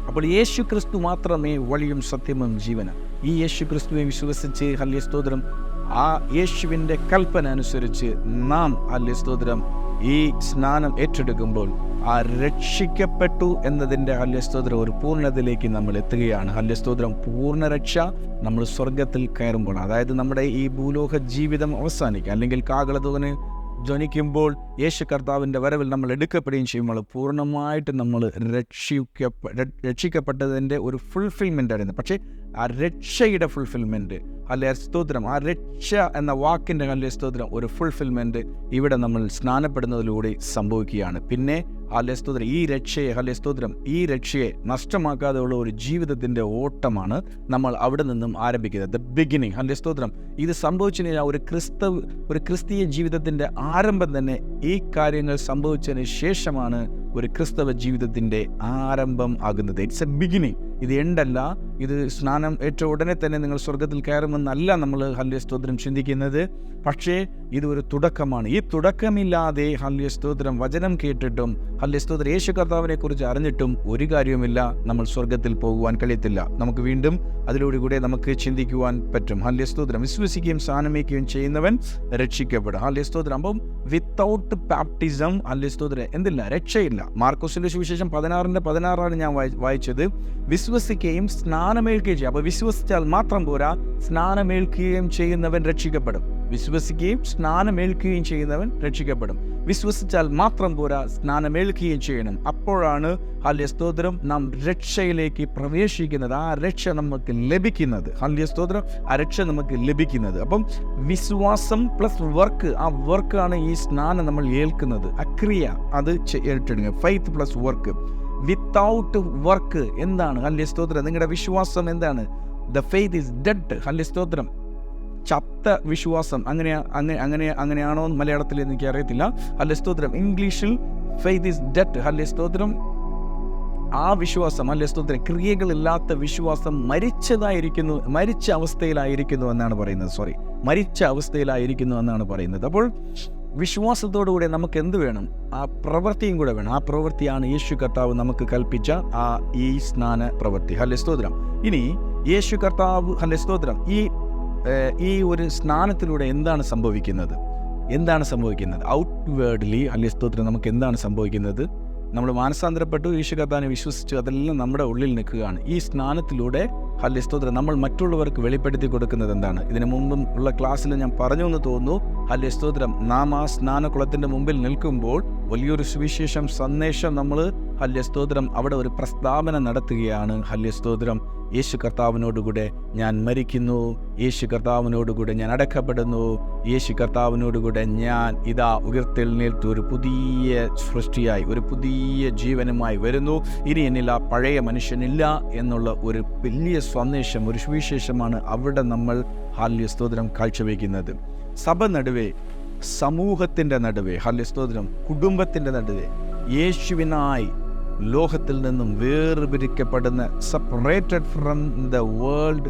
അപ്പോൾ യേശു ക്രിസ്തു മാത്രമേ വഴിയും സത്യവും ജീവനും. ഈ യേശു ക്രിസ്തുവിനെ വിശ്വസിച്ച് ഹല്ലേലൂയ, സ്തോത്രം, ആ യേശുവിൻ്റെ കൽപ്പന അനുസരിച്ച് നാം ഹല്ലേലൂയ, സ്തോത്രം, ഈ സ്നാനം ഏറ്റെടുക്കുമ്പോൾ ആ രക്ഷിക്കപ്പെട്ടു എന്നതിൻ്റെ ഹല്ലേലൂയ, സ്തോത്രം, ഒരു പൂർണ്ണതയിലേക്ക് നമ്മൾ എത്തുകയാണ്. ഹല്ലേലൂയ, സ്തോത്രം. പൂർണ്ണ രക്ഷ നമ്മൾ സ്വർഗത്തിൽ കയറുമ്പോൾ, അതായത് നമ്മുടെ ഈ ഭൂലോക ജീവിതം അവസാനിക്കുക, അല്ലെങ്കിൽ കാഹളധ്വനി ധ്വനിക്കുമ്പോൾ യേശു കർത്താവിൻ്റെ വരവിൽ നമ്മൾ എടുക്കപ്പെടുകയും ചെയ്യുമ്പോൾ പൂർണ്ണമായിട്ട് നമ്മൾ രക്ഷിക്കപ്പെട്ടതിൻ്റെ ഒരു ഫുൾഫിൽമെൻ്റ് ആയിരുന്നു. പക്ഷേ ആ രക്ഷയുടെ ഫുൾഫിൽമെൻറ്റ്, ഹല്ലേലൂയ, സ്തോത്രം, ആ രക്ഷ എന്ന വാക്കിൻ്റെ ഹല്ലേലൂയ, സ്തോത്രം, ഒരു ഫുൾഫിൽമെൻറ്റ് ഇവിടെ നമ്മൾ സ്നാനപ്പെടുന്നതിലൂടെ സംഭവിക്കുകയാണ്. പിന്നെ ഹല്ലേലൂയ, സ്തോത്രം, ഹല്ലേലൂയ, സ്തോത്രം, ഈ രക്ഷയെ നഷ്ടമാക്കാതെയുള്ള ഒരു ജീവിതത്തിൻ്റെ ഓട്ടമാണ് നമ്മൾ അവിടെ നിന്നും ആരംഭിക്കുന്നത്. The beginning. ഹല്ലേലൂയ, സ്തോത്രം. ഇത് സംഭവിച്ചതിന് ഒരു ക്രിസ്തീയ ജീവിതത്തിൻ്റെ ആരംഭം തന്നെ ഈ കാര്യങ്ങൾ സംഭവിച്ചതിന് ശേഷമാണ് ഒരു ക്രിസ്തവ ജീവിതത്തിൻ്റെ ആരംഭം ആകുന്നത്. It's A beginning. ഇത് എൻഡല്ല. ഇത് സ്നാനം ഏറ്റ ഉടനെ തന്നെ നിങ്ങൾ സ്വർഗത്തിൽ കയറുമെന്നല്ല നമ്മൾ ഹല്ലേലൂയ, സ്തോത്രം, ചിന്തിക്കുന്നത്. പക്ഷേ ഇത് ഒരു തുടക്കമാണ്. ഈ തുടക്കമില്ലാതെ ഹല്ലേലൂയ, സ്തോത്രം, വചനം കേട്ടിട്ടും ഹല്ലേലൂയ, സ്തോത്രം, യേശു കർത്താവിനെ കുറിച്ച് അറിഞ്ഞിട്ടും ഒരു കാര്യവുമില്ല, നമ്മൾ സ്വർഗത്തിൽ പോകുവാൻ കഴിയത്തില്ല. നമുക്ക് വീണ്ടും അതിലൂടെ നമുക്ക് ചിന്തിക്കുവാൻ പറ്റും. ഹല്ലേലൂയ, സ്തോത്രം. വിശ്വസിക്കുകയും സ്നാനമേക്കുകയും ചെയ്യുന്നവൻ രക്ഷിക്കപ്പെടും. ഹല്ലേലൂയ, സ്തോത്രം. അപ്പം വിത്തൗട്ട് ബാപ്റ്റിസം ഹല്ലേലൂയ, സ്തോത്രം, എന്തില്ല? രക്ഷയില്ല. മാർക്കോസിന്റെ സുവിശേഷം 16:16 ഞാൻ വായിച്ചത്. വിശ്വസിക്കുകയും സ്നാനമേൽക്കുകയും ചെയ്യും. അപ്പോൾ വിശ്വസിച്ചാൽ മാത്രം പോരാ, സ്നാനമേൽക്കുകയും ചെയ്യുന്നവൻ രക്ഷിക്കപ്പെടും. വിശ്വസിക്കുകയും സ്നാനമേൽക്കുകയും ചെയ്യുന്നവൻ രക്ഷിക്കപ്പെടും. വിശ്വസിച്ചാൽ മാത്രം പോരാ, സ്നാനമേൽക്കുകയും ചെയ്യണം. അപ്പോഴാണ് ഹല്ലേലൂയ, സ്തോത്രം, നാം രക്ഷയിലേക്ക് പ്രവേശിക്കുന്നത്. ആ രക്ഷ നമുക്ക് ലഭിക്കുന്നത്. ഹല്ലേലൂയ, സ്തോത്രം, ആ രക്ഷ നമുക്ക് ലഭിക്കുന്നത്. അപ്പം വിശ്വാസം പ്ലസ് വർക്ക്, ആ വർക്കാണ് ഈ സ്നാനം നമ്മൾ ഏൽക്കുന്നത്. അക്രിയ അത് ഏറ്റെടുക്കുക. Faith plus work. Without work എന്താണ്? ഹല്ലേലൂയ, സ്തോത്രം, നിങ്ങളുടെ വിശ്വാസം എന്താണ്? The faith is dead. Hallelujah, സ്തോത്രം, ചത്ത വിശ്വാസം. അങ്ങനെയാണോ മലയാളത്തിൽ എനിക്ക് അറിയത്തില്ല. ഹല്ലേലൂയ, സ്തോത്രം. ഇംഗ്ലീഷിൽ ഫെയ്ത്ത് ഈസ് ഡെഡ്. ഹല്ലേലൂയ, സ്തോത്രം, ആ വിശ്വാസം, ഹല്ലേലൂയ, സ്തോത്രം, ക്രിയകളില്ലാത്ത വിശ്വാസം മരിച്ച അവസ്ഥയിലായിരിക്കുന്നു എന്നാണ് പറയുന്നത്. മരിച്ച അവസ്ഥയിലായിരിക്കുന്നു എന്നാണ് പറയുന്നത്. അപ്പോൾ വിശ്വാസത്തോടുകൂടെ നമുക്ക് എന്ത് വേണം? ആ പ്രവൃത്തിയും കൂടെ വേണം. ആ പ്രവൃത്തിയാണ് യേശു കർത്താവ് നമുക്ക് കൽപ്പിച്ച ഈ സ്നാന പ്രവൃത്തി. ഹല്ലേലൂയ സ്തോത്രം. ഇനി യേശു കർത്താവ്, ഹല്ലേലൂയ സ്തോത്രം, ഈ ഒരു സ്നാനത്തിലൂടെ എന്താണ് സംഭവിക്കുന്നത്? ഔട്ട്വേർഡ്ലി, ഹല്ലേലൂയ സ്തോത്രം, നമുക്ക് എന്താണ് സംഭവിക്കുന്നത്? നമ്മൾ മാനസാന്തരപ്പെട്ടു, യേശു കർത്താവിനെ വിശ്വസിച്ചു, അതെല്ലാം നമ്മുടെ ഉള്ളിൽ നിൽക്കുകയാണ്. ഈ സ്നാനത്തിലൂടെ, ഹല്ലേലൂയ സ്തോത്രം, നമ്മൾ മറ്റുള്ളവർക്ക് വെളിപ്പെടുത്തി കൊടുക്കുന്നത് എന്താണ്? ഇതിനു മുമ്പും ഉള്ള ക്ലാസ്സിൽ ഞാൻ പറഞ്ഞു എന്ന് തോന്നുന്നു. ഹല്ലേലൂയ സ്തോത്രം, നാം ആ സ്നാനക്കുളത്തിൻ്റെ മുമ്പിൽ നിൽക്കുമ്പോൾ വലിയൊരു സുവിശേഷം സന്ദേശം നമ്മൾ, ഹല്ലേലൂയ സ്തോത്രം, അവിടെ ഒരു പ്രസ്താവന നടത്തുകയാണ്. ഹല്ലേലൂയ സ്തോത്രം, യേശു കർത്താവിനോടുകൂടെ ഞാൻ മരിക്കുന്നു, യേശു കർത്താവിനോടുകൂടെ ഞാൻ അടക്കപ്പെടുന്നു, യേശു കർത്താവിനോടുകൂടെ ഞാൻ ഇതാ ഉയർത്തെഴുന്നേറ്റ് ഒരു പുതിയ സൃഷ്ടിയായി, ഒരു പുതിയ ജീവനുമായി വരുന്നു, ഇനി എന്നിൽ ആ പഴയ മനുഷ്യനില്ല എന്നുള്ള ഒരു വലിയ സന്ദേശം, ഒരു സുവിശേഷമാണ് അവിടെ നമ്മൾ, ഹല്ലേലൂയ സ്തോത്രം, കാഴ്ചവെക്കുന്നത്. സഭ നടുവേ, സമൂഹത്തിൻ്റെ നടുവേ, ഹല്ലേലൂയ സ്തോത്രം, കുടുംബത്തിൻ്റെ നടുവേ യേശുവിനായി ലോകത്തിൽ നിന്നും വേർപിരിക്കപ്പെടുന്ന, separated from the world,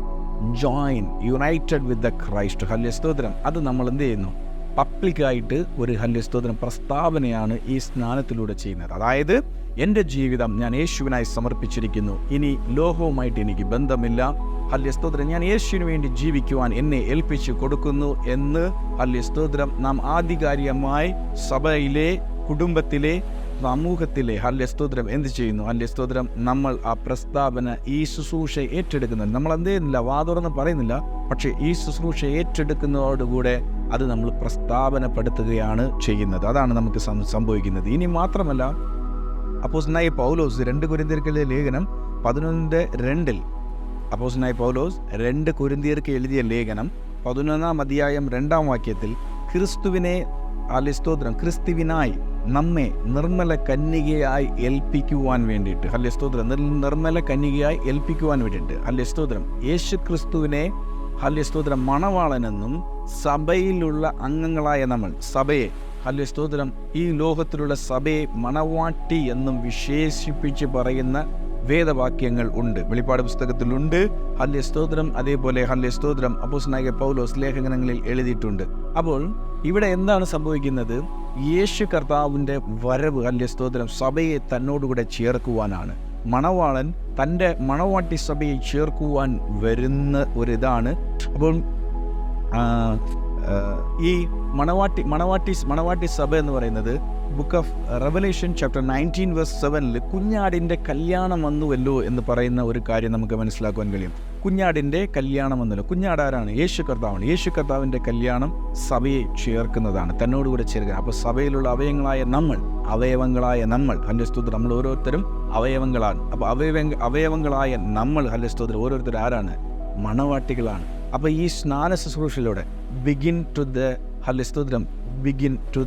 united with the Christ, hallelujah സ്തോത്രം, അത് നമ്മൾ എന്ത് ചെയ്യുന്നു? പബ്ലിക്കായിട്ട് ഒരു, ഹല്ലേലൂയ സ്തോത്രം, പ്രസ്താവനയാണ് ഈ സ്നാനത്തിലൂടെ ചെയ്യുന്നത്. അതായത് എൻ്റെ ജീവിതം ഞാൻ യേശുവിനായി സമർപ്പിച്ചിരിക്കുന്നു, ഇനി ലോകവുമായിട്ട് എനിക്ക് ബന്ധമില്ല, ഹല്ലേലൂയ സ്തോത്രം, ഞാൻ യേശുവിന് വേണ്ടി ജീവിക്കുവാൻ എന്നെ ഏൽപ്പിച്ചു കൊടുക്കുന്നു എന്ന്, ഹല്ലേലൂയ സ്തോത്രം, നാം ആധികാരികമായി സഭയിലെ, കുടുംബത്തിലെ, സമൂഹത്തിലെ, ഹല്ലേലൂയ സ്തോത്രം, എന്ത് ചെയ്യുന്നു? ഹല്ലേലൂയ സ്തോത്രം, നമ്മൾ ആ പ്രസ്താവന, ഈ ശുശ്രൂഷ ഏറ്റെടുക്കുന്നത്, നമ്മൾ എന്ത് ചെയ്യുന്നില്ല, വാതുറന്ന് പറയുന്നില്ല, പക്ഷേ ഈ ശുശ്രൂഷ ഏറ്റെടുക്കുന്നതോടുകൂടെ അത് നമ്മൾ പ്രസ്താവനപ്പെടുത്തുകയാണ് ചെയ്യുന്നത്. അതാണ് നമുക്ക് സംഭവിക്കുന്നത്. ഇനി മാത്രമല്ല, അപ്പോസ്തലനായ പൗലോസ് 2 കൊരിന്ത്യർക്കെഴുതിയ ലേഖനം 11:2 അപ്പോസ്തലനായ പൗലോസ് 2 കൊരിന്ത്യർക്ക് എഴുതിയ ലേഖനം 11-ാം അധ്യായം 2-ാം വാക്യത്തിൽ ക്രിസ്തുവിനെ, ഹല്ലേലൂയ സ്തോത്രം, ക്രിസ്തുവിനായി നമ്മെ നിർമ്മല കന്യകയായി ഏൽപ്പിക്കുവാൻ വേണ്ടിയിട്ട്, ഹല്ലേലൂയ സ്തോത്രം, നിർമ്മല കന്യകയായി ഏൽപ്പിക്കുവാൻ വേണ്ടിയിട്ട്, ഹല്ലേലൂയ സ്തോത്രം, യേശു ക്രിസ്തുവിനെ, ഹല്ലേലൂയ സ്തോത്രം, മണവാളനെന്നും സഭയിലുള്ള അംഗങ്ങളായ നമ്മൾ, സഭയെ, ഹല്ലേലൂയ സ്തോത്രം, ഈ ലോകത്തിലുള്ള സഭയെ മണവാട്ടി എന്നും വിശേഷിപ്പിച്ച് പറയുന്ന വേദവാക്യങ്ങൾ ഉണ്ട്, വെളിപ്പാട് പുസ്തകത്തിലുണ്ട്, ഹല്ലേലൂയ സ്തോത്രം. അതേപോലെ, ഹല്ലേലൂയ സ്തോത്രം, അപ്പോസ്തലനായ പൗലോസ് ലേഖനങ്ങളിൽ എഴുതിയിട്ടുണ്ട്. അപ്പോൾ ഇവിടെ എന്താണ് സംഭവിക്കുന്നത്? യേശു കർത്താവിൻ്റെ വരവ്, ഹല്ലേലൂയ സ്തോത്രം, സഭയെ തന്നോടുകൂടെ ചേർക്കുവാനാണ്. മണവാളൻ തൻ്റെ മണവാട്ടി സഭയെ ചേർക്കുവാൻ വരുന്ന ഒരിതാണ്. അപ്പോൾ ഈ മണവാട്ടി സഭ എന്ന് പറയുന്നത് ബുക്ക് ഓഫ് റെവലേഷൻ ചാപ്റ്റർ 19:7 കുഞ്ഞാടിൻ്റെ കല്യാണം വന്നുവല്ലോ എന്ന് പറയുന്ന ഒരു കാര്യം നമുക്ക് മനസ്സിലാക്കുവാൻ കഴിയും. കുഞ്ഞാടിൻ്റെ കല്യാണം വന്നല്ലോ. കുഞ്ഞാടാരാണ്? യേശു കർത്താവാണ്. യേശു കർത്താവിൻ്റെ കല്യാണം സഭയെ ചേർക്കുന്നതാണ്, തന്നോടുകൂടെ ചേർക്കുക. അപ്പോൾ സഭയിലുള്ള അവയവങ്ങളായ നമ്മൾ, ഹല്ലേലൂയ സ്തോത്രം, നമ്മൾ ഓരോരുത്തരും അവയവങ്ങളാണ്. അപ്പോൾ അവയവങ്ങളായ നമ്മൾ, ഹല്ലേലൂയ സ്തോത്രം, ഓരോരുത്തരും ആരാണ്? മണവാട്ടികളാണ്. അപ്പോൾ ഈ സ്നാന ശുശ്രൂഷയിലൂടെ ബിഗിൻ ടു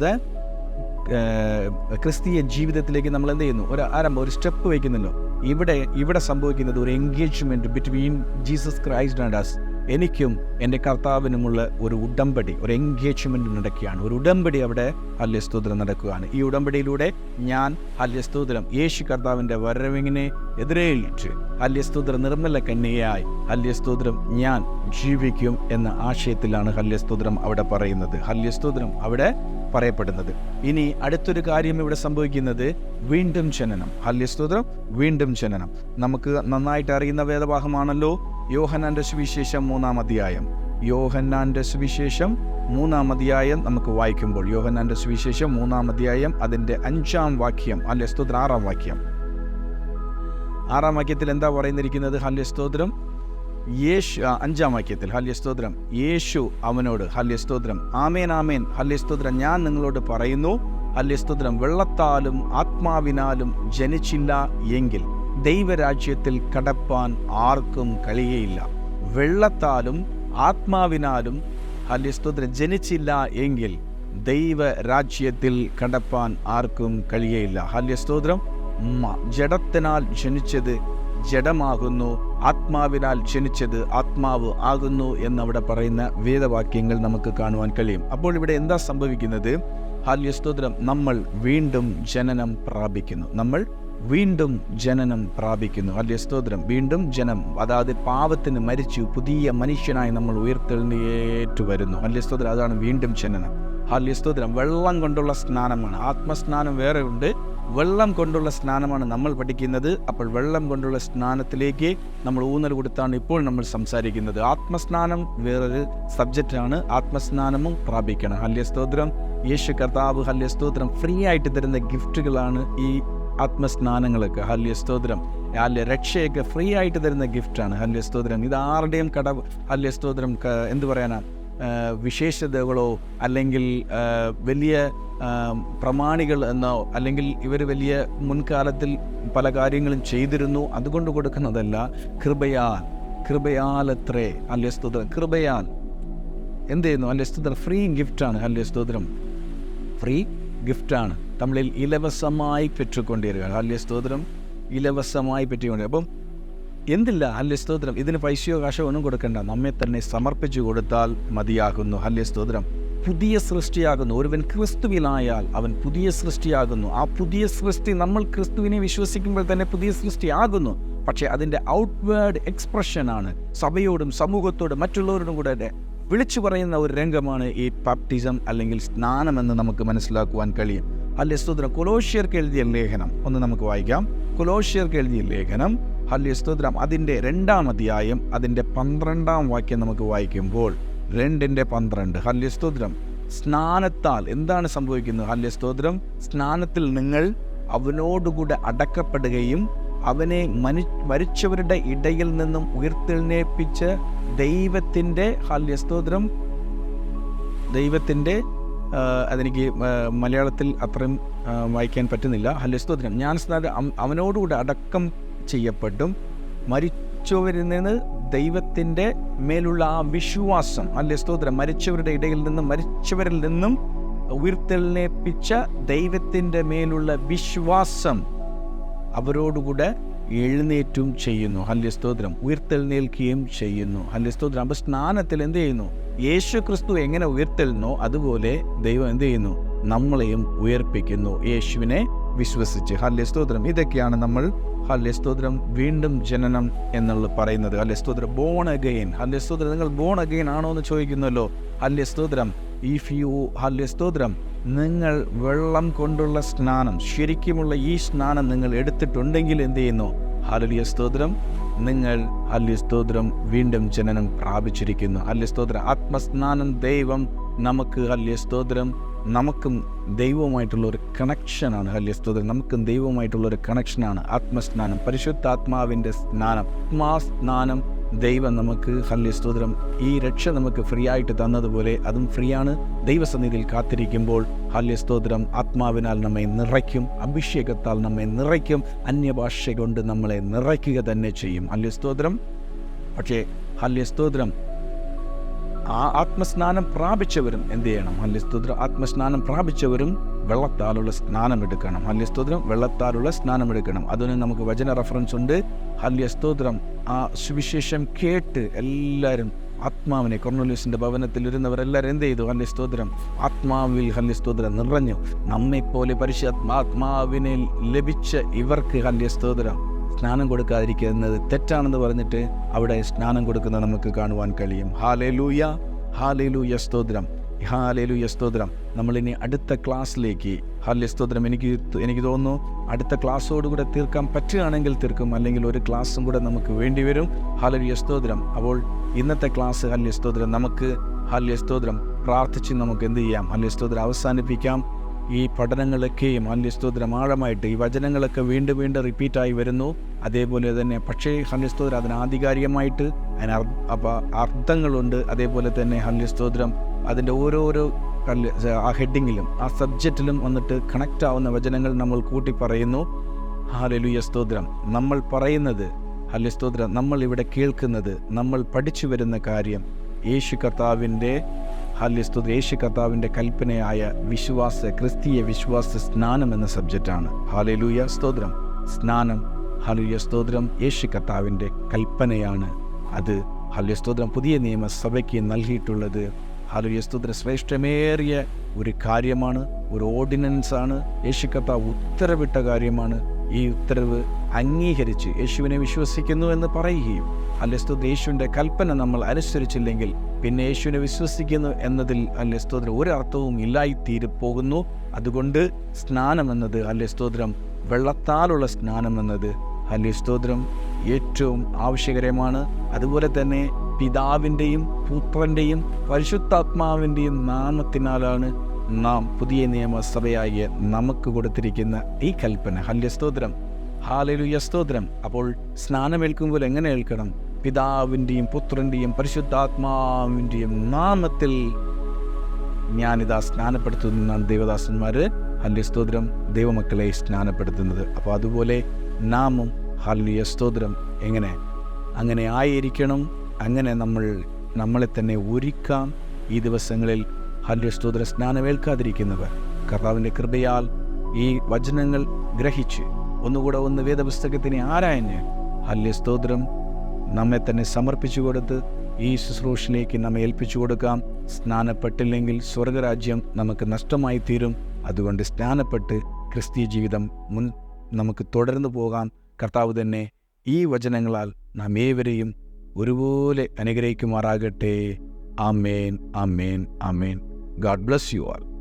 ദ ക്രിസ്തീയ ജീവിതത്തിലേക്ക് നമ്മൾ എന്ത് ചെയ്യുന്നു? ഒരു സ്റ്റെപ്പ് വയ്ക്കുന്നുണ്ടല്ലോ. ഇവിടെ സംഭവിക്കുന്നത് ഒരു engagement between Jesus Christ and us. എനിക്കും എൻ്റെ കർത്താവിനുമുള്ള ഒരു ഉടമ്പടി, ഒരു എൻഗേജ്മെൻറ്റ് നടക്കുകയാണ്. ഒരു ഉടമ്പടി അവിടെ, ഹല്ലേലൂയ സ്തോത്രം, നടക്കുകയാണ്. ഈ ഉടമ്പടിയിലൂടെ ഞാൻ, ഹല്ലേലൂയ സ്തോത്രം, യേശു കർത്താവിൻ്റെ വരവിനെ എതിരേൽച്ച്, ഹല്ലേലൂയ സ്തോത്രം, നിർമ്മല കന്യകയായി, ഹല്ലേലൂയ സ്തോത്രം, ഞാൻ ജീവിക്കും എന്ന ആശയത്തിലാണ്, ഹല്ലേലൂയ സ്തോത്രം, അവിടെ പറയുന്നത്, ഹല്ലേലൂയ സ്തോത്രം, അവിടെ പറയപ്പെടുന്നത്. ഇനി അടുത്തൊരു കാര്യം ഇവിടെ സംഭവിക്കുന്നത് വീണ്ടും ജനനം. ഹല്ലേലൂയ സ്തോത്രം, വീണ്ടും ജനനം. നമുക്ക് നന്നായിട്ട് അറിയുന്ന വേദഭാഗമാണല്ലോ യോഹന്നാന്റെ സുവിശേഷം 3-ാം അധ്യായം. യോഹന്നാന്റെ സുവിശേഷം 3-ാം അധ്യായം നമുക്ക് വായിക്കുമ്പോൾ, യോഹന്നാന്റെ സുവിശേഷം 3-ാം അധ്യായം അതിൻ്റെ 5-ാം വാക്യം, ഹല്ലേലൂയ സ്തോത്രം, 6-ാം വാക്യം. 6-ാം വാക്യത്തിൽ എന്താ പറയുന്നിരിക്കുന്നത്? ഹല്ലേലൂയ സ്തോത്രം, 5-ാം വാക്യത്തിൽ, ഹല്ലേലൂയ സ്തോത്രം, യേശു അവനോട്, ഹല്ലേലൂയ സ്തോത്രം, ആമേൻ ആമേൻ, ഹല്ലേലൂയ സ്തോത്രം, ഞാൻ നിങ്ങളോട് പറയുന്നു, ഹല്ലേലൂയ സ്തോത്രം, വെള്ളത്താലും ആത്മാവിനാലും ജനിച്ചില്ല എങ്കിൽ ദൈവരാജ്യത്തിൽ കടപ്പാൻ ആർക്കും കഴിയുകയില്ല. വെള്ളത്താലും ആത്മാവിനാലും, ഹല്ലേലൂയ സ്തോത്രം, ജനിച്ചില്ല എങ്കിൽ ദൈവരാജ്യത്തിൽ കടപ്പാൻ ആർക്കും കഴിയുകയില്ല. ഹല്ലേലൂയ സ്തോത്രം, ജഡത്തിനാൽ ജനിച്ചത് ജഡമാകുന്നു, ആത്മാവിനാൽ ജനിച്ചത് ആത്മാവ് ആകുന്നു എന്നവിടെ പറയുന്ന വേദവാക്യങ്ങൾ നമുക്ക് കാണുവാൻ കഴിയും. അപ്പോൾ ഇവിടെ എന്താ സംഭവിക്കുന്നത്? ഹല്ലേലൂയ സ്തോത്രം, നമ്മൾ വീണ്ടും ജനനം പ്രാപിക്കുന്നു. നമ്മൾ വീണ്ടും ജനനം പ്രാപിക്കുന്നു. ഹല്ലേലൂയ സ്തോത്രം. വീണ്ടും ജനം, അതായത് പാപത്തിന് മരിച്ചു പുതിയ മനുഷ്യനായി നമ്മൾ ഉയർത്തെഴുന്നേറ്റ് വരുന്നു. ഹല്ലേലൂയ സ്തോത്രം. അതാണ് വീണ്ടും ജനനം. ഹല്ലേലൂയ സ്തോത്രം. വെള്ളം കൊണ്ടുള്ള സ്നാനമാണ്. ആത്മസ്നാനം വേറെ ഉണ്ട്, വെള്ളം കൊണ്ടുള്ള സ്നാനമാണ് നമ്മൾ പഠിക്കുന്നത്. അപ്പോൾ വെള്ളം കൊണ്ടുള്ള സ്നാനത്തിലേക്ക് നമ്മൾ ഊന്നൽ കൊടുത്താണ് ഇപ്പോൾ നമ്മൾ സംസാരിക്കുന്നത്. ആത്മസ്നാനം വേറൊരു സബ്ജക്റ്റാണ്. ആത്മസ്നാനവും പ്രാപിക്കണം. ഹല്ലേലൂയ സ്തോത്രം. യേശു കർത്താവ് ഹല്ലേലൂയ സ്തോത്രം ഫ്രീ ആയിട്ട് തരുന്ന ഗിഫ്റ്റുകളാണ് ഈ ആത്മസ്നാനങ്ങളൊക്കെ. ഹല്ലേലൂയ സ്തോത്രം. രക്ഷയൊക്കെ ഫ്രീ ആയിട്ട് തരുന്ന ഗിഫ്റ്റാണ്. ഹല്ലേലൂയ സ്തോത്രം. ഇത് ആരുടെയും ഹല്ലേലൂയ സ്തോത്രം എന്ത് പറയാനാ, വിശേഷതകളോ അല്ലെങ്കിൽ വലിയ പ്രമാണികൾ എന്നോ അല്ലെങ്കിൽ ഇവർ വലിയ മുൻകാലത്തിൽ പല കാര്യങ്ങളും ചെയ്തിരുന്നു അതുകൊണ്ട് കൊടുക്കുന്നതല്ല. കൃപയാൽ അത്രേ. ഹല്ലേലൂയ സ്തോത്രം. കൃപയാൽ എന്ത് ചെയ്യുന്നു? ഹല്ലേലൂയ സ്തോത്രം. ഫ്രീ ഗിഫ്റ്റാണ്. ഹല്ലേലൂയ സ്തോത്രം. ഫ്രീ ഗിഫ്റ്റാണ്. നമ്മളിൽ ഇലവസമായി പെற்றுകൊണ്ടിരിക്കുക. ഹല്ലേലൂയ സ്തോത്രം. ഇലവസമായി പെറ്റുകൊണ്ടിരിക്കുക. അപ്പം എന്തില്ല? ഹല്ലേലൂയ സ്തോത്രം. ഇതിന് പൈസയോ കാശോ ഒന്നും കൊടുക്കണ്ട, നമ്മെ തന്നെ സമർപ്പിച്ചു കൊടുത്താൽ മതിയാകുന്നു. ഹല്ലേലൂയ സ്തോത്രം. പുതിയ സൃഷ്ടിയാകുന്നു. ഒരുവൻ ക്രിസ്തുവിലായാൽ അവൻ പുതിയ സൃഷ്ടിയാകുന്നു. ആ പുതിയ സൃഷ്ടി നമ്മൾ ക്രിസ്തുവിനെ വിശ്വസിക്കുമ്പോൾ തന്നെ പുതിയ സൃഷ്ടിയാകുന്നു. പക്ഷേ അതിൻ്റെ ഔട്ട്വേർഡ് എക്സ്പ്രഷനാണ് സഭയോടും സമൂഹത്തോടും മറ്റുള്ളവരോടും കൂടെ വിളിച്ചു പറയുന്ന ഒരു രംഗമാണ് ഈ ബാപ്റ്റിസം അല്ലെങ്കിൽ സ്നാനമെന്ന് നമുക്ക് മനസ്സിലാക്കുവാൻ കഴിയും. ഹല്ലേലൂയ സ്തോത്രം. കൊലോഷ്യർക്ക് എഴുതിയ ലേഖനം ഒന്ന് നമുക്ക് വായിക്കാം. കൊലോഷ്യർക്ക് എഴുതിയ ലേഖനം ഹല്ലേലൂയ സ്തോത്രം അതിൻ്റെ 2-ാം അധ്യായം അതിൻ്റെ 12-ാം വാക്യം നമുക്ക് വായിക്കുമ്പോൾ 2:12. ഹല്ലേലൂയ സ്തോത്രം. സ്നാനത്താൽ എന്താണ് സംഭവിക്കുന്നത്? ഹല്ലേലൂയ സ്തോത്രം. സ്നാനത്തിൽ നിങ്ങൾ അവനോടുകൂടെ അടക്കപ്പെടുകയും അവനെ മരിച്ചവരുടെ ഇടയിൽ നിന്നും ഉയർത്തെഴുന്നേൽപ്പിച്ച ദൈവത്തിൻ്റെ ഹല്ലേലൂയ സ്തോത്രം ദൈവത്തിൻ്റെ അതെനിക്ക് മലയാളത്തിൽ അത്രയും വായിക്കാൻ പറ്റുന്നില്ല. ഹല്ലേലൂയ സ്തോത്രം. ജ്ഞാനസ്നാനം അവനോടുകൂടെ അടക്കം ചെയ്യപ്പെട്ടും മരിച്ചവരിൽ നിന്ന് ദൈവത്തിൻ്റെ മേലുള്ള ആ വിശ്വാസം. ഹല്ലേലൂയ സ്തോത്രം. മരിച്ചവരിൽ നിന്നും ഉയർത്തെഴുന്നേൽപ്പിച്ച ദൈവത്തിൻ്റെ മേലുള്ള വിശ്വാസം അവരോടുകൂടെ എഴുന്നേറ്റും ചെയ്യുന്നു. ഹല്ലേലൂയ സ്തോത്രം. ഉയർത്തെഴുന്നേൽക്കുകയും ചെയ്യുന്നു. ഹല്ലേലൂയ സ്തോത്രം. അപ്പോൾ സ്നാനത്തിൽ എന്ത് ചെയ്യുന്നു? യേശു ക്രിസ്തു എങ്ങനെ ഉയർത്തെഴുന്നോ അതുപോലെ ദൈവം എന്ത് ചെയ്യുന്നു? നമ്മളെയും ഉയർപ്പിക്കുന്നു, യേശുവിനെ വിശ്വസിച്ച്. ഹല്ലേലൂയ സ്തോത്രം. ഇതൊക്കെയാണ് നമ്മൾ ഹല്ലേലൂയ സ്തോത്രം വീണ്ടും ജനനം എന്നുള്ള പറയുന്നത്. ഹല്ലേലൂയ സ്തോത്രം. Born again. ഹല്ലേലൂയ സ്തോത്രം. നിങ്ങൾ ബോൺ അഗെയിൻ ആണോ എന്ന് ചോദിക്കുന്നല്ലോ. ഹല്ലേലൂയ സ്തോത്രം. ഹല്ലേലൂയ സ്തോത്രം. നിങ്ങൾ വെള്ളം കൊണ്ടുള്ള സ്നാനം, ശരിക്കുമുള്ള ഈ സ്നാനം നിങ്ങൾ എടുത്തിട്ടുണ്ടെങ്കിൽ എന്ത് ചെയ്യുന്നു? ഹല്ലേലൂയ സ്തോത്രം. നിങ്ങൾ ഹല്ലേലൂയ സ്തോത്രം വീണ്ടും ജനനം പ്രാപിച്ചിരിക്കുന്നു. ഹല്ലേലൂയ സ്തോത്രം. ആത്മസ്നാനം ദൈവം നമുക്ക് ഹല്ലേലൂയ സ്തോത്രം നമുക്കും ദൈവവുമായിട്ടുള്ള ഒരു കണക്ഷനാണ്. ഹല്ലേലൂയ സ്തോത്രം. നമുക്കും ദൈവവുമായിട്ടുള്ള ഒരു കണക്ഷനാണ് ആത്മസ്നാനം, പരിശുദ്ധാത്മാവിൻ്റെ സ്നാനം. ആത്മാസ്നാനം ദൈവം നമുക്ക് ഹല്ലേലൂയ സ്തോത്രം ഈ രക്ഷ നമുക്ക് ഫ്രീ ആയിട്ട് തന്നതുപോലെ അതും ഫ്രീ ആണ്. ദൈവസന്നിധിയിൽ കാത്തിരിക്കുമ്പോൾ ഹല്ലേലൂയ സ്തോത്രം ആത്മാവിനാൽ നമ്മെ നിറയ്ക്കും, അഭിഷേകത്താൽ നമ്മെ നിറയ്ക്കും, അന്യഭാഷ കൊണ്ട് നമ്മളെ നിറയ്ക്കുക തന്നെ ചെയ്യും. ഹല്ലേലൂയ സ്തോത്രം. പക്ഷേ ഹല്ലേലൂയ സ്തോത്രം ആ ആത്മസ്നാനം പ്രാപിച്ചവരും എന്ത് ചെയ്യണം? ഹല്ലേലൂയ സ്തോത്രം. ആത്മസ്നാനം പ്രാപിച്ചവരും വെള്ളത്താലുള്ള സ്നാനം എടുക്കണം. ഹല്ലേലൂയ സ്തോത്രം. വെള്ളത്താലുള്ള സ്നാനം എടുക്കണം. അതിന് നമുക്ക് വചന റെഫറൻസ് ഉണ്ട്. ഹല്ലേലൂയ സ്തോത്രം. ആ സുവിശേഷം കേട്ട് എല്ലാവരും ആത്മാവിനെ, കൊർന്നേലിയോസിൻ്റെ ഭവനത്തിൽ ഇരുന്നവരെല്ലാവരും എന്ത് ചെയ്തു? ഹല്ലേലൂയ സ്തോത്രം. ആത്മാവിൽ ഹല്ലേലൂയ സ്തോത്രം നിറഞ്ഞു. നമ്മെപ്പോലെ പരിശുദ്ധാത്മാവിനെ ലഭിച്ച ഇവർക്ക് ഹല്ലേലൂയ സ്തോത്രം സ്നാനം കൊടുക്കാതിരിക്കുന്നത് തെറ്റാണെന്ന് പറഞ്ഞിട്ട് അവിടെ സ്നാനം കൊടുക്കുന്നത് നമുക്ക് കാണുവാൻ കഴിയും. ഹല്ലേലൂയ. ഹല്ലേലൂയ സ്തോത്രം. ഹല്ലേലൂയ സ്തോത്രം. നമ്മളിനി അടുത്ത ക്ലാസ്സിലേക്ക് ഹല്ലേലൂയ സ്തോത്രം എനിക്ക് തോന്നുന്നു അടുത്ത ക്ലാസ്സോടുകൂടെ തീർക്കാൻ പറ്റുകയാണെങ്കിൽ തീർക്കും, അല്ലെങ്കിൽ ഒരു ക്ലാസ്സും കൂടെ നമുക്ക് വേണ്ടി വരും. ഹല്ലേലൂയ സ്തോത്രം. അപ്പോൾ ഇന്നത്തെ ക്ലാസ് ഹല്ലേലൂയ സ്തോത്രം നമുക്ക് ഹല്ലേലൂയ സ്തോത്രം പ്രാർത്ഥിച്ച് നമുക്ക് എന്ത് ചെയ്യാം? ഹല്ലേലൂയ സ്തോത്രം അവസാനിപ്പിക്കാം. ഈ പഠനങ്ങളൊക്കെയും ഹല്ലേലൂയ സ്തോത്രം ആഴമായിട്ട് ഈ വചനങ്ങളൊക്കെ വീണ്ടും വീണ്ടും റിപ്പീറ്റായി വരുന്നു. അതേപോലെ തന്നെ പക്ഷേ ഹല്ലേലൂയ സ്തോത്രം അതിന് ആധികാരികമായിട്ട് അതിന് അർത്ഥങ്ങളുണ്ട്. അതേപോലെ തന്നെ ഹല്ലേലൂയ സ്തോത്രം അതിൻ്റെ ഓരോരോ ആ ഹെഡിങ്ങിലും ആ സബ്ജക്റ്റിലും വന്നിട്ട് കണക്റ്റ് ആവുന്ന വചനങ്ങൾ നമ്മൾ കൂട്ടി പറയുന്നു. ഹല്ലേലൂയ സ്തോത്രം. നമ്മൾ പറയുന്നത് ഹല്ലേലൂയ സ്തോത്രം നമ്മൾ ഇവിടെ കേൾക്കുന്നത് നമ്മൾ പഠിച്ചു വരുന്ന കാര്യം യേശു കർത്താവിൻ്റെ ഹല്ലേലൂയ സ്തോത്രം യേശു കർത്താവിൻ്റെ കൽപ്പനയായ ക്രിസ്തീയ വിശ്വാസ സ്നാനം എന്ന സബ്ജക്റ്റാണ്. ഹല്ലേലൂയ സ്തോത്രം. സ്നാനം ഹല്ലേലൂയ സ്തോത്രം യേശു കർത്താവിൻ്റെ കൽപ്പനയാണ്. അത് ഹല്ലേലൂയ സ്തോത്രം പുതിയ നിയമസഭയ്ക്ക് നൽകിയിട്ടുള്ളത്. ഹല്ലേലൂയ സ്തോത്രം ശ്രേഷ്ഠമേറിയ ഒരു കാര്യമാണ്, ഒരു ഓർഡിനൻസാണ്. യേശു കർത്താവ് ഉത്തരവിട്ട കാര്യമാണ്. ഈ ഉത്തരവ് അംഗീകരിച്ച് യേശുവിനെ വിശ്വസിക്കുന്നു എന്ന് പറയുകയും ഹല്ലേലൂയ യേശുവിൻ്റെ കൽപ്പന നമ്മൾ അനുസരിച്ചില്ലെങ്കിൽ പിന്നെ യേശുവിനെ വിശ്വസിക്കുന്നു എന്നതിൽ ഹല്ലേലൂയ ഒരർത്ഥവും ഇല്ലായിത്തീരി പോകുന്നു. അതുകൊണ്ട് സ്നാനമെന്നത് ഹല്ലേലൂയ വെള്ളത്താലുള്ള സ്നാനമെന്നത് ഹല്ലേലൂയ ഏറ്റവും ആവശ്യകരമാണ്. അതുപോലെ തന്നെ പിതാവിൻ്റെയും പുത്രൻ്റെയും പരിശുദ്ധാത്മാവിൻ്റെയും നാമത്തിനാലാണ് നാം പുതിയ നിയമസഭയായി നമുക്ക് കൊടുത്തിരിക്കുന്ന ഈ കൽപ്പന. ഹല്ലേലൂയ സ്തോത്രം. അപ്പോൾ സ്നാനമേൽക്കുമ്പോൾ എങ്ങനെ ഏൽക്കണം? പിതാവിൻ്റെയും പുത്രൻ്റെയും പരിശുദ്ധാത്മാവിൻ്റെയും നാമത്തിൽ ഞാനിതാ സ്നാനപ്പെടുത്തുന്ന ദേവദാസന്മാർ ഹല്ലേലൂയ ദൈവമക്കളെ സ്നാനപ്പെടുത്തുന്നത്. അപ്പോൾ അതുപോലെ നാമും ഹല്ലേലൂയ സ്തോത്രം അങ്ങനെ ആയിരിക്കണം. അങ്ങനെ നമ്മളെ തന്നെ ഒരുക്കാം. ഈ ദിവസങ്ങളിൽ ഹല്ലേലൂയ സ്നാനമേൽക്കാതിരിക്കുന്നവർ കർത്താവിൻ്റെ കൃപയാൽ ഈ വചനങ്ങൾ ഗ്രഹിച്ച് ഒന്നുകൂടെ വേദപുസ്തകത്തിനെ ആരായഞ്ഞ് ഹല്ലേലൂയ നമ്മെ തന്നെ സമർപ്പിച്ചു കൊടുത്ത് ഈ ശുശ്രൂഷയിലേക്ക് നമ്മെ ഏൽപ്പിച്ചു കൊടുക്കാം. സ്നാനപ്പെട്ടില്ലെങ്കിൽ സ്വർഗരാജ്യം നമുക്ക് നഷ്ടമായി തീരും. അതുകൊണ്ട് സ്നാനപ്പെട്ട് ക്രിസ്തീയ ജീവിതം നമുക്ക് തുടർന്നു പോകാം. കർത്താവ് തന്നെ ഈ വചനങ്ങളാൽ നാം ഏവരെയും ഒരുപോലെ അനുഗ്രഹിക്കുമാറാകട്ടെ. ആമേൻ, ആമേൻ, ആമേൻ. God bless you all.